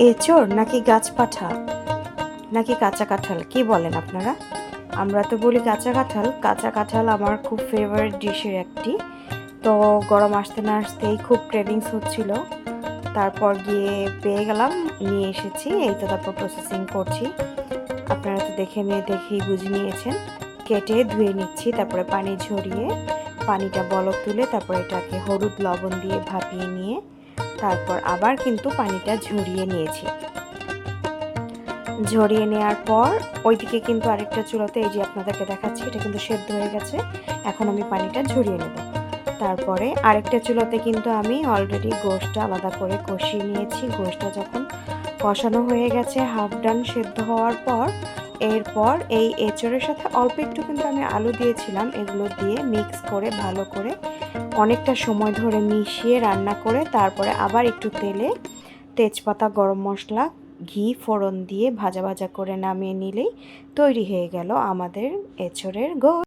এঁচোড় নাকি গাছপাঠা নাকি কাঁচা কাঁঠাল কি বলেন আপনারা? আমরা তো বলি কাঁচা কাঁঠাল। কাঁচা কাঁঠাল আমার খুব ফেভারিট ডিশের একটি। তো গরম আসতে না আসতেই খুব ক্রেভিংস হচ্ছিল, তারপর গিয়ে পেয়ে গেলাম, নিয়ে এসেছি। এই তো তারপর প্রসেসিং করছি। আপনারা তো দেখেই বুঝে নিয়েছেন। কেটে ধুয়ে নিচ্ছি, তারপরে পানি ঝরিয়ে পানিটা বলক তুলে তারপর এটাকে হলুদ লবণ দিয়ে ভাপিয়ে নিয়ে তারপর আবার কিন্তু পানিটা ঝরিয়ে নিয়েছি। ঝরিয়ে নেওয়ার পর ওইদিকে কিন্তু আরেকটা চুলাতে, এই যে আপনাদেরকে দেখাচ্ছি, এটা কিন্তু সেদ্ধ হয়ে গেছে। এখন আমি পানিটা ঝরিয়ে নেব। তারপরে আরেকটা চুলাতে কিন্তু আমি অলরেডি গোশটা আলাদা করে কষিয়ে নিয়েছি। গোশটা যখন কষানো হয়ে গেছে, হাফ ডান সেদ্ধ হওয়ার পর এরপর এই এঁচড়ের সাথে অল্প একটু কিন্তু আমি আলু দিয়েছিলাম, এগুলো দিয়ে মিক্স করে ভালো করে অনেকটা সময় ধরে মিশিয়ে রান্না করে তারপরে আবার একটু তেলে তেজপাতা, গরম মশলা, ঘি ফোড়ন দিয়ে ভাজা ভাজা করে নামিয়ে নিলেই তৈরি হয়ে গেল আমাদের এঁচড়ের গোশ।